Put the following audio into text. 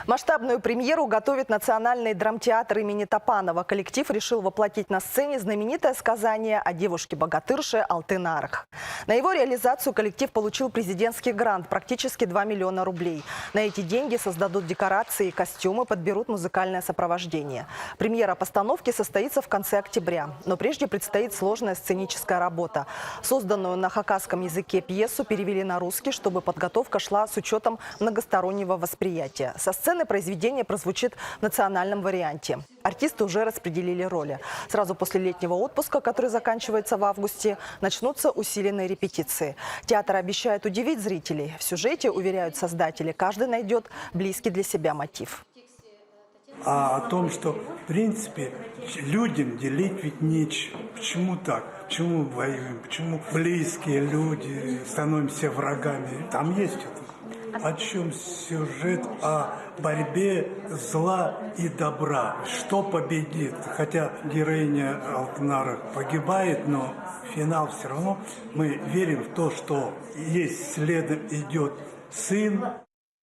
Масштабную премьеру готовит Национальный драмтеатр имени Топанова. Коллектив решил воплотить на сцене знаменитое сказание о девушке-богатырше Алтын Арых. На его реализацию коллектив получил президентский грант – практически 2 миллиона рублей. На эти деньги создадут декорации и костюмы, подберут музыкальное сопровождение. Премьера постановки состоится в конце октября. Но прежде предстоит сложная сценическая работа. Созданную на хакасском языке пьесу перевели на русский, чтобы подготовка шла с учетом многостороннего восприятия. Со сцены произведение прозвучит в национальном варианте. Артисты уже распределили роли. Сразу после летнего отпуска, который заканчивается в августе, начнутся усиленные репетиции. Театр обещает удивить зрителей. В сюжете, уверяют создатели, каждый найдет близкий для себя мотив. А о том, что, в принципе, людям делить ведь нечего. Почему так? Почему мы воюем? Почему близкие люди становимся врагами? Там есть это. О чем сюжет? О борьбе зла и добра. Что победит? Хотя героиня Алтын Арых погибает, но финал все равно мы верим в то, что есть следом идет сын.